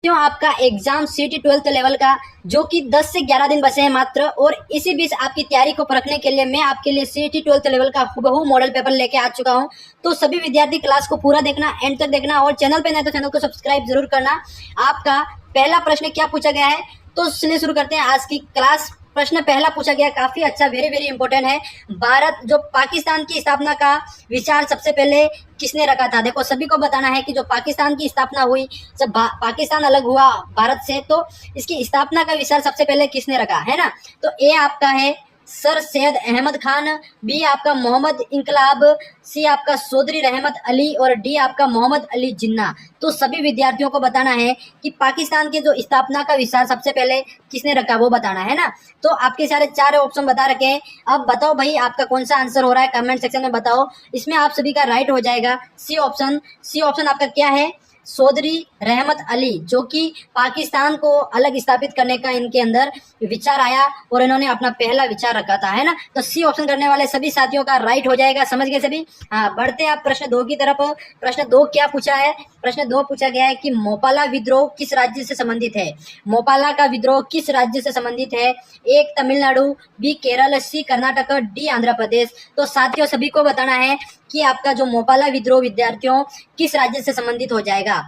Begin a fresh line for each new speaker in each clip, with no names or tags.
क्यों आपका एग्जाम सीटी 12th लेवल का जो कि 10 से 11 दिन बचे हैं मात्र, और इसी बीच आपकी तैयारी को परखने के लिए मैं आपके लिए सीटी 12th लेवल का हुबहू मॉडल पेपर लेके आ चुका हूं। तो सभी विद्यार्थी क्लास को पूरा देखना, एंड तक देखना, और चैनल पे नए तो चैनल को सब्सक्राइब जरूर करना। आपका पहला प्रश्न क्या पूछा गया है, तो चलिए शुरू करते हैं आज की क्लास। प्रश्न पहला पूछा गया, काफी अच्छा, वेरी वेरी इंपॉर्टेंट है। भारत जो पाकिस्तान की स्थापना का विचार सबसे पहले किसने रखा था? देखो सभी को बताना है कि जो पाकिस्तान की स्थापना हुई, जब पाकिस्तान अलग हुआ भारत से, तो इसकी स्थापना का विचार सबसे पहले किसने रखा है ना? तो ए आपका है सर सैयद अहमद खान, बी आपका मोहम्मद इनकलाब, सी आपका चौधरी रहमत अली, और डी आपका मोहम्मद अली जिन्ना। तो सभी विद्यार्थियों को बताना है कि पाकिस्तान के जो स्थापना का विचार सबसे पहले किसने रखा, वो बताना है ना। तो आपके सारे चार ऑप्शन बता रखे हैं। अब बताओ भाई आपका कौन सा आंसर हो रहा है, कमेंट सेक्शन में बताओ। इसमें आप सभी का राइट हो जाएगा सी ऑप्शन। सी ऑप्शन आपका क्या है? चौधरी रहमत अली, जो कि पाकिस्तान को अलग स्थापित करने का इनके अंदर विचार आया और इन्होंने अपना पहला विचार रखा था, है ना। तो सी ऑप्शन करने वाले सभी साथियों का राइट हो जाएगा, समझ गए सभी। हाँ, बढ़ते आप प्रश्न 2 की तरफ। प्रश्न 2 क्या पूछा है? प्रश्न 2 पूछा गया है कि मोपाला विद्रोह किस राज्य से संबंधित है? मोपाला का विद्रोह किस राज्य से संबंधित है? एक तमिलनाडु, बी केरल, सी कर्नाटक, डी आंध्र प्रदेश। तो साथियों सभी को बताना है कि आपका जो मोपाला विद्रोह विद्यार्थियों किस राज्य से संबंधित हो जाएगा।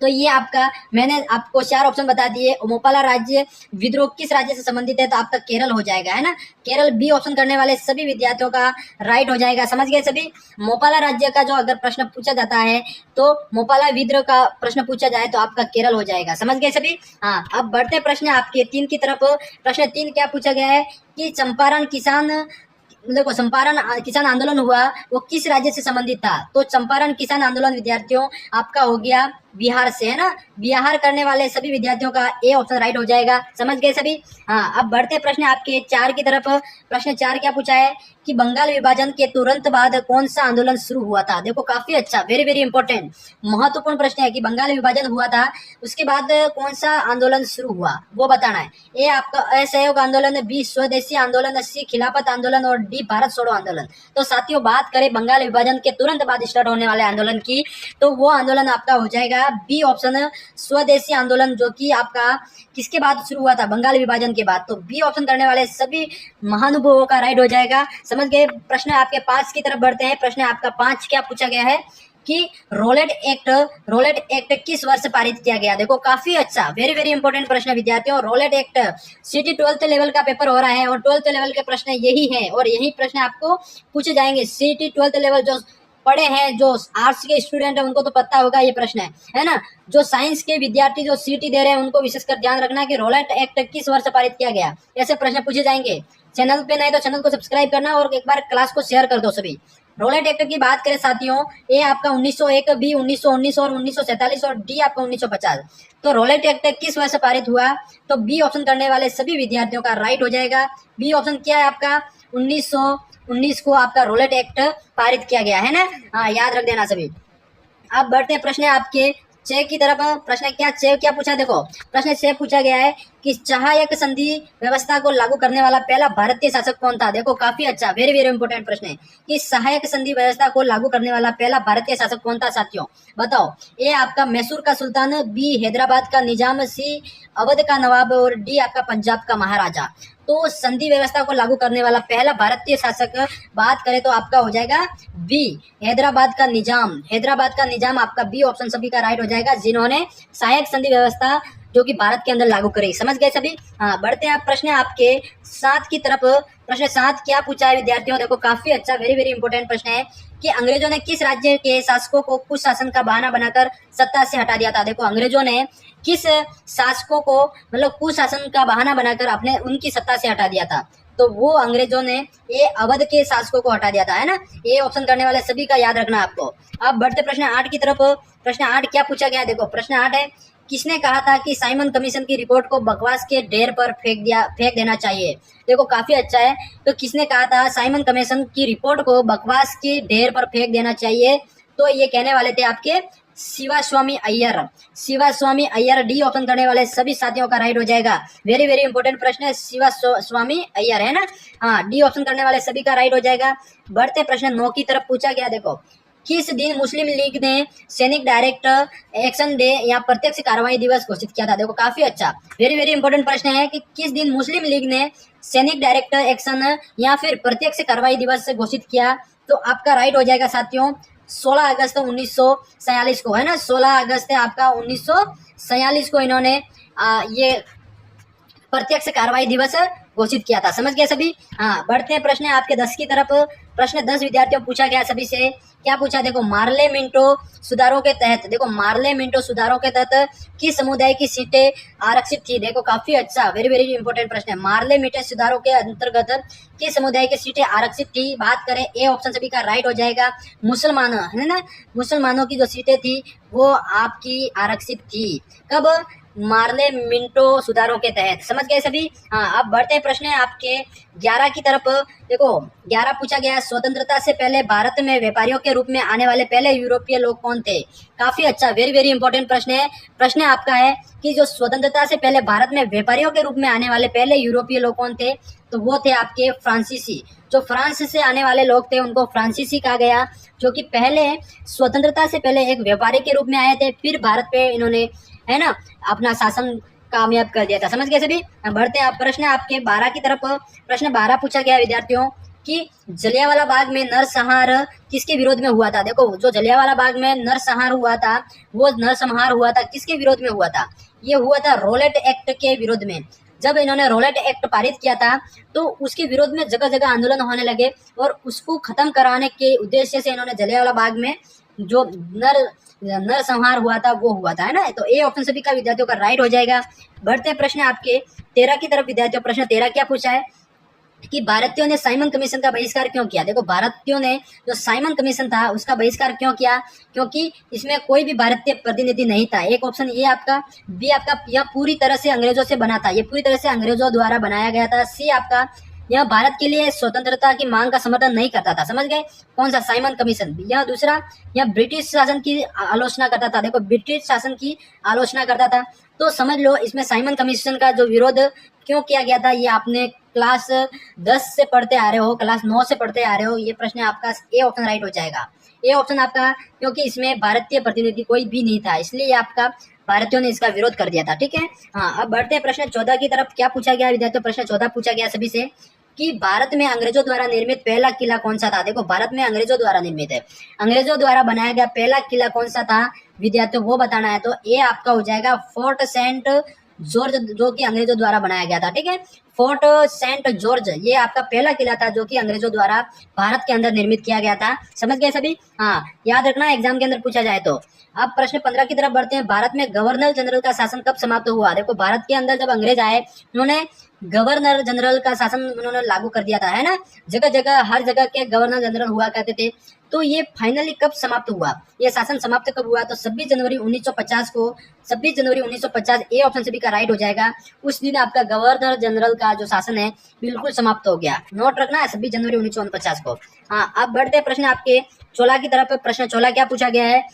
तो ये आपका, मैंने आपको 4 ऑप्शन बता दिए। मोपाला राज्य विद्रोह किस राज्य से संबंधित है, तो आपका केरल हो जाएगा, है ना। केरल बी ऑप्शन करने वाले सभी विद्यार्थियों का राइट हो जाएगा, समझ गए सभी। मोपाला राज्य का जो अगर प्रश्न पूछा जाता है, तो मोपाला विद्रोह का प्रश्न पूछा जाए तो आपका केरल हो जाएगा, समझ गए सभी। हाँ, अब बढ़ते प्रश्न आपके 3 की तरफ। प्रश्न 3 क्या पूछा गया है कि चंपारण देखो चंपारण किसान आंदोलन हुआ, वो किस राज्य से संबंधित था? तो चंपारण किसान आंदोलन विद्यार्थियों आपका हो गया बिहार से, है ना। बिहार करने वाले सभी विद्यार्थियों का ए ऑप्शन राइट हो जाएगा, समझ गए सभी। हाँ, अब बढ़ते प्रश्न आपके 4 की तरफ। प्रश्न 4 क्या पूछा है कि बंगाल विभाजन के तुरंत बाद कौन सा आंदोलन शुरू हुआ था? देखो काफी अच्छा, वेरी वेरी इंपॉर्टेंट, महत्वपूर्ण प्रश्न है कि बंगाल विभाजन हुआ था, उसके बाद कौन सा आंदोलन शुरू हुआ, वो बताना है। ए आपका असहयोग आंदोलन, बी स्वदेशी आंदोलन, सी खिलाफत आंदोलन, और डी भारत छोड़ो आंदोलन। तो साथियों बात करें बंगाल विभाजन के तुरंत बाद स्टार्ट होने वाले आंदोलन की, तो वो आंदोलन आपका हो जाएगा बी ऑप्शन, स्वदेशी आंदोलन, जो कि आपका किसके बाद शुरू हुआ था? बंगाल विभाजन के बाद। तो बी ऑप्शन करने वाले सभी महानुभावों का राइट हो जाएगा, समझ गए। प्रश्न आपके 5 की तरफ बढ़ते हैं। प्रश्न आपका 5 क्या पूछा गया है कि रोलेट एक्ट किस वर्ष पारित किया गया? देखो काफी अच्छा, वेरी वेरी इंपॉर्टेंट प्रश्न विद्यार्थियों। Rowlatt act, city 12th level का पेपर हो रहा है और 12th लेवल के प्रश्न यही है, और यही प्रश्न आपको पूछे जाएंगे। सिटी 12th लेवल जो पढ़े हैं, जो आर्ट्स के स्टूडेंट है, उनको तो पता होगा ये प्रश्न है ना। जो साइंस के विद्यार्थी जो सीटी दे रहे हैं, उनको विशेषकर ध्यान रखना कि रोलेट एक्ट किस वर्ष पारित किया गया, ऐसे प्रश्न पूछे जाएंगे। चैनल पे नहीं तो चैनल को सब्सक्राइब करना और एक बार क्लास को शेयर कर दो सभी। रोलेट एक्ट की बात करें साथियों, ए आपका 1901, बी 1919 और 1947, और डी आपका 1950। तो रोलेट एक्ट किस वर्ष पारित हुआ? तो बी ऑप्शन करने वाले सभी विद्यार्थियों का राइट हो जाएगा। बी ऑप्शन क्या है आपका? 1919 को आपका रोलेट एक्ट पारित किया गया, है ना। हाँ, याद रख देना सभी। अब बढ़ते हैं प्रश्न आपके 6 की तरफ। प्रश्न क्या पूछा? देखो प्रश्न 6 पूछा गया है कि सहायक संधि व्यवस्था को लागू करने वाला पहला भारतीय शासक कौन था? देखो काफी अच्छा, वेरी वेरी इंपोर्टेंट प्रश्न है कि सहायक संधि व्यवस्था को लागू करने वाला पहला भारतीय शासक कौन था साथियों, बताओ। ए आपका मैसूर का सुल्तान, बी हैदराबाद का निजाम, सी अवध का नवाब, और डी आपका पंजाब का महाराजा। तो संधि व्यवस्था को लागू करने वाला पहला भारतीय शासक बात करें तो आपका हो जाएगा बी, हैदराबाद का निजाम। हैदराबाद का निजाम आपका बी ऑप्शन सभी का राइट हो जाएगा, जिन्होंने सहायक संधि व्यवस्था जो कि भारत के अंदर लागू करी, समझ गए सभी। हाँ, बढ़ते हैं आप प्रश्न आपके 7 की तरफ। प्रश्न 7 क्या पूछा है विद्यार्थियों? देखो काफी अच्छा, वेरी वेरी इंपॉर्टेंट प्रश्न है कि अंग्रेजों ने किस राज्य के शासकों को कुशासन का बहाना बनाकर सत्ता से हटा दिया था? देखो अंग्रेजों ने किस शासकों को मतलब कुशासन का बहाना बनाकर अपने उनकी सत्ता से हटा दिया था? तो वो अंग्रेजों ने ये अवध के शासकों को हटा दिया था, है ना। ये ऑप्शन करने वाले सभी का याद रखना आपको। अब बढ़ते प्रश्न 8 की तरफ। प्रश्न 8 क्या पूछा गया? देखो प्रश्न 8 है, किसने कहा था कि साइमन कमीशन की रिपोर्ट को बकवास के ढेर पर फेंक देना चाहिए? देखो काफी अच्छा है, तो किसने कहा था साइमन कमीशन की रिपोर्ट को बकवास के ढेर पर फेंक देना चाहिए? तो ये कहने वाले थे आपके शिवास्वामी अय्यर। शिवास्वामी अय्यर, डी ऑप्शन करने वाले सभी साथियों का राइट हो जाएगा। वेरी वेरी इंपॉर्टेंट प्रश्न है, शिवास्वामी अय्यर, है ना। हाँ, डी ऑप्शन करने वाले सभी का राइट हो जाएगा। बढ़ते प्रश्न 9 की तरफ पूछा गया। देखो किस दिन मुस्लिम लीग ने सैनिक डायरेक्ट एक्शन डे या प्रत्यक्ष कार्रवाई दिवस घोषित किया था? देखो काफी अच्छा, वेरी वेरी इंपॉर्टेंट प्रश्न है कि किस दिन मुस्लिम लीग ने सैनिक डायरेक्ट एक्शन या फिर प्रत्यक्ष कार्रवाई दिवस घोषित किया? तो आपका राइट हो जाएगा साथियों 16 अगस्त 1947 को, है ना। 16 अगस्त है आपका 1947 को इन्होंने ये प्रत्यक्ष कार्रवाई दिवस घोषित किया था। समझ गए सभी? हाँ, बढ़ते हैं प्रश्न आपके 10 की तरफ। प्रश्न 10 विद्यार्थियों पूछा गया सभी से, क्या पूछा? देखो मार्ले मिंटो सुधारों के तहत, देखो मार्ले मिंटो सुधारों के तहत किस समुदाय की सीटें आरक्षित थी? देखो काफी अच्छा, वेरी वेरी इंपॉर्टेंट प्रश्न है। मार्ले मिंटो सुधारों के अंतर्गत किस समुदाय की सीटें आरक्षित थी? बात करें, ए ऑप्शन सभी का राइट हो जाएगा, मुसलमान, है ना। मुसलमानों की जो सीटें थी वो आपकी आरक्षित थी। कब? मार्ले मिंटो सुधारों के तहत। समझ गए सभी? हाँ, अब बढ़ते हैं प्रश्न है आपके 11 की तरफ। देखो 11 पूछा गया, स्वतंत्रता से पहले भारत में व्यापारियों के रूप में आने वाले पहले यूरोपीय लोग कौन थे? काफी अच्छा, वेरी वेरी इंपॉर्टेंट प्रश्न है। प्रश्न आपका है कि जो स्वतंत्रता से पहले भारत में व्यापारियों के रूप में आने वाले पहले यूरोपीय लोग कौन थे? तो वो थे आपके फ्रांसीसी। जो फ्रांस से आने वाले लोग थे उनको फ्रांसीसी कहा गया, जो कि पहले स्वतंत्रता से पहले एक व्यापारी के रूप में आए थे, फिर भारत पे इन्होंने, है ना, अपना शासन कामयाब कर दिया था। समझ गए सभी? बढ़ते हैं आप प्रश्न आपके 12 की तरफ। प्रश्न 12 पूछा गया विद्यार्थियों कि जलियांवाला बाग में नरसंहार किसके विरोध में हुआ था? देखो जो जलियांवाला बाग में नरसंहार हुआ था, वो नरसंहार हुआ था किसके विरोध में हुआ था? ये हुआ था रोलेट एक्ट के विरोध में। जब इन्होंने रोलेट एक्ट पारित किया था तो उसके विरोध में जगह जगह आंदोलन होने लगे और उसको खत्म कराने के उद्देश्य से इन्होंने जलियांवाला बाग में जो नरसंहार हुआ था वो हुआ था, है ना। तो ए ऑप्शन सभी का विद्यार्थियों का राइट हो जाएगा। बढ़ते हैं प्रश्न आपके 13 की तरफ विद्यार्थियों। प्रश्न 13 क्या पूछा है कि भारतीयों ने साइमन कमीशन का बहिष्कार क्यों किया? देखो भारतीयों ने जो साइमन कमीशन था उसका बहिष्कार क्यों किया? क्योंकि इसमें कोई भी भारतीय प्रतिनिधि नहीं था। एक ऑप्शन ये आपका, बी आपका, यह पूरी तरह से अंग्रेजों से बना था, ये पूरी तरह से अंग्रेजों द्वारा बनाया गया था। सी आपका, यह भारत के लिए स्वतंत्रता की मांग का समर्थन नहीं करता था। समझ गए? कौन सा? Simon commission. यह दूसरा, यह ब्रिटिश शासन की आलोचना करता था। देखो ब्रिटिश शासन की आलोचना करता था। तो समझ लो इसमें साइमन कमीशन का जो विरोध क्यों किया गया था, ये आपने क्लास 10 से पढ़ते आ रहे हो, क्लास 9 से पढ़ते आ रहे हो। ये प्रश्न आपका ए ऑप्शन राइट हो जाएगा। ए ऑप्शन आपका, क्योंकि इसमें भारतीय प्रतिनिधि कोई भी नहीं था, इसलिए आपका भारतीयों ने इसका विरोध कर दिया था। ठीक है। हाँ, अब बढ़ते हैं प्रश्न 14 की तरफ। क्या पूछा गया विद्यार्थियों? प्रश्न 14 पूछा गया सभी से कि भारत में अंग्रेजों द्वारा निर्मित पहला किला कौन सा था? देखो भारत में अंग्रेजों द्वारा निर्मित है, अंग्रेजों द्वारा बनाया गया पहला किला कौन सा था विद्यार्थियों, वो बताना है। तो ए आपका हो जाएगा फोर्ट सेंट जॉर्ज, जो कि अंग्रेजों द्वारा बनाया गया था। ठीक है, फोर्ट सेंट जॉर्ज ये आपका पहला किला था जो कि अंग्रेजों द्वारा भारत के अंदर निर्मित किया गया था। समझ गए सभी? हाँ, याद रखना एग्जाम के अंदर पूछा जाए तो। अब प्रश्न 15 की तरफ बढ़ते हैं। भारत में गवर्नर जनरल का शासन कब समाप्त हुआ? देखो भारत के अंदर जब अंग्रेज आए उन्होंने गवर्नर जनरल का शासन उन्होंने लागू कर दिया था, है ना। जगह जगह हर जगह के गवर्नर जनरल हुआ करते थे। तो ये फाइनली कब समाप्त हुआ, ये शासन समाप्त कब हुआ? तो 26 जनवरी 1950 को, 26 जनवरी 1950 ए ऑप्शन सभी का राइट हो जाएगा। उस दिन आपका गवर्नर जनरल का जो शासन है बिल्कुल समाप्त हो गया। नोट रखना है 26 जनवरी 1949 को। हाँ, अब बढ़ते हैं प्रश्न आपके 16 की तरफ। प्रश्न 16 क्या पूछा गया है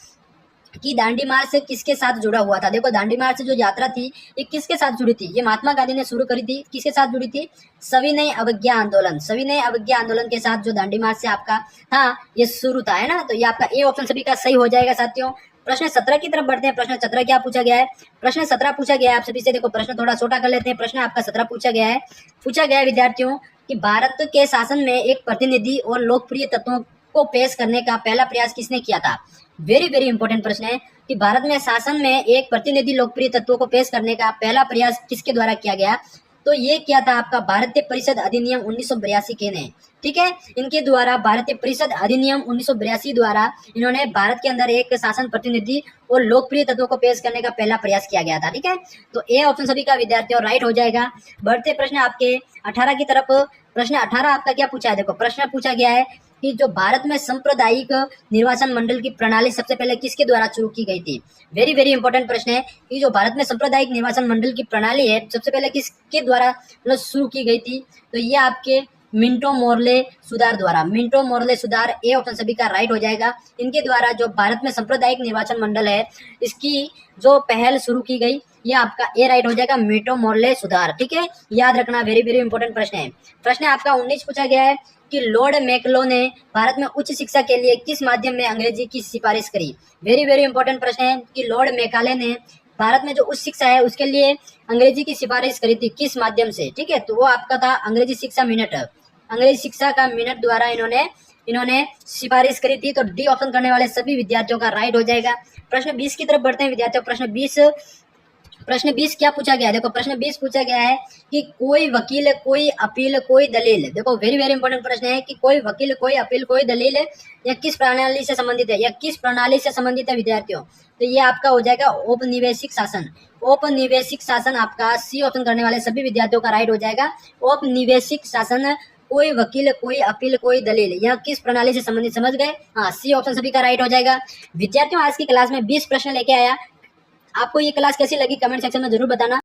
कि दांडी मार्च से किसके साथ जुड़ा हुआ था? देखो दांडी मार्च जो यात्रा थी ये किसके साथ जुड़ी थी? ये महात्मा गांधी ने शुरू करी थी। किसके साथ जुड़ी थी? सविनय अवज्ञा आंदोलन, सविनय अवज्ञा आंदोलन के साथ जो दांडी मार्च से आपका था ये शुरू था, है ना। तो ये आपका ए ऑप्शन सभी का सही हो जाएगा साथियों। प्रश्न 17 की तरफ बढ़ते हैं। प्रश्न 17 क्या पूछा गया है? प्रश्न 17 पूछा गया है आप सभी से। देखो प्रश्न थोड़ा छोटा कर लेते हैं। प्रश्न आपका 17 पूछा गया है। पूछा गया है विद्यार्थियों कि भारत के शासन में एक प्रतिनिधि और लोकप्रिय तत्वों को पेश करने का पहला प्रयास किसने किया था? वेरी वेरी इंपॉर्टेंट प्रश्न है कि भारत में शासन में एक प्रतिनिधि लोकप्रिय तत्वों को पेश करने का पहला प्रयास किसके द्वारा किया गया? तो ये क्या था आपका भारतीय परिषद अधिनियम 1982 के ने। ठीक है, इनके द्वारा भारतीय परिषद अधिनियम 1982 द्वारा इन्होंने भारत के अंदर एक शासन प्रतिनिधि और लोकप्रिय तत्वों को पेश करने का पहला प्रयास किया गया था। ठीक है, तो ए ऑप्शन सभी का विद्यार्थियों राइट हो जाएगा। बढ़ते प्रश्न आपके 18 की तरफ। प्रश्न 18 आपका क्या पूछा है? देखो प्रश्न पूछा गया है कि जो भारत में सांप्रदायिक निर्वाचन मंडल की प्रणाली सबसे पहले किसके द्वारा शुरू की गई थी? वेरी वेरी इंपॉर्टेंट प्रश्न है कि जो भारत में सांप्रदायिक निर्वाचन मंडल की प्रणाली है सबसे पहले किसके द्वारा शुरू की गई थी? तो ये आपके मिंटो मोर्ले सुधार द्वारा, मिंटो मोर्ले सुधार ए ऑप्शन सभी का राइट हो जाएगा। इनके द्वारा जो भारत में सांप्रदायिक निर्वाचन मंडल है इसकी जो पहल शुरू की गई ये आपका ए राइट हो जाएगा, मिंटो मोर्ले सुधार। ठीक है, याद रखना, वेरी वेरी इंपॉर्टेंट प्रश्न है। प्रश्न आपका 19 पूछा गया है कि लॉर्ड मैक्लो ने भारत में उच्च शिक्षा के लिए किस माध्यम में अंग्रेजी की सिफारिश करी। वेरी वेरी इंपॉर्टेंट प्रश्न है कि लॉर्ड मैकाले ने भारत में जो उच्च शिक्षा है उसके लिए अंग्रेजी की सिफारिश करी थी, किस माध्यम से, ठीक है। तो वो आपका था अंग्रेजी शिक्षा मिनट, अंग्रेजी शिक्षा का मिनट द्वारा इन्होंने सिफारिश करी थी। तो डी ऑप्शन करने वाले सभी विद्यार्थियों का राइट हो जाएगा। प्रश्न 20 की तरफ बढ़ते हैं विद्यार्थियों। प्रश्न 20 क्या पूछा गया है, देखो प्रश्न 20 पूछा गया है कि कोई वकील, कोई अपील, कोई दलील। देखो वेरी वेरी इंपॉर्टेंट प्रश्न है कि कोई वकील, कोई अपील, कोई दलील या किस प्रणाली से संबंधित है, या किस प्रणाली से संबंधित है विद्यार्थियों। तो ये आपका हो जाएगा औपनिवेशिक शासन। औपनिवेशिक शासन आपका सी ऑप्शन करने वाले सभी विद्यार्थियों का राइट हो जाएगा। औपनिवेशिक शासन, कोई वकील, कोई अपील, कोई दलील, यह किस प्रणाली से संबंधित, समझ गए। हाँ, सी ऑप्शन सभी का राइट हो जाएगा। विद्यार्थियों आज की क्लास में 20 प्रश्न लेके आया। आपको ये क्लास कैसी लगी कमेंट सेक्शन में जरूर बताना।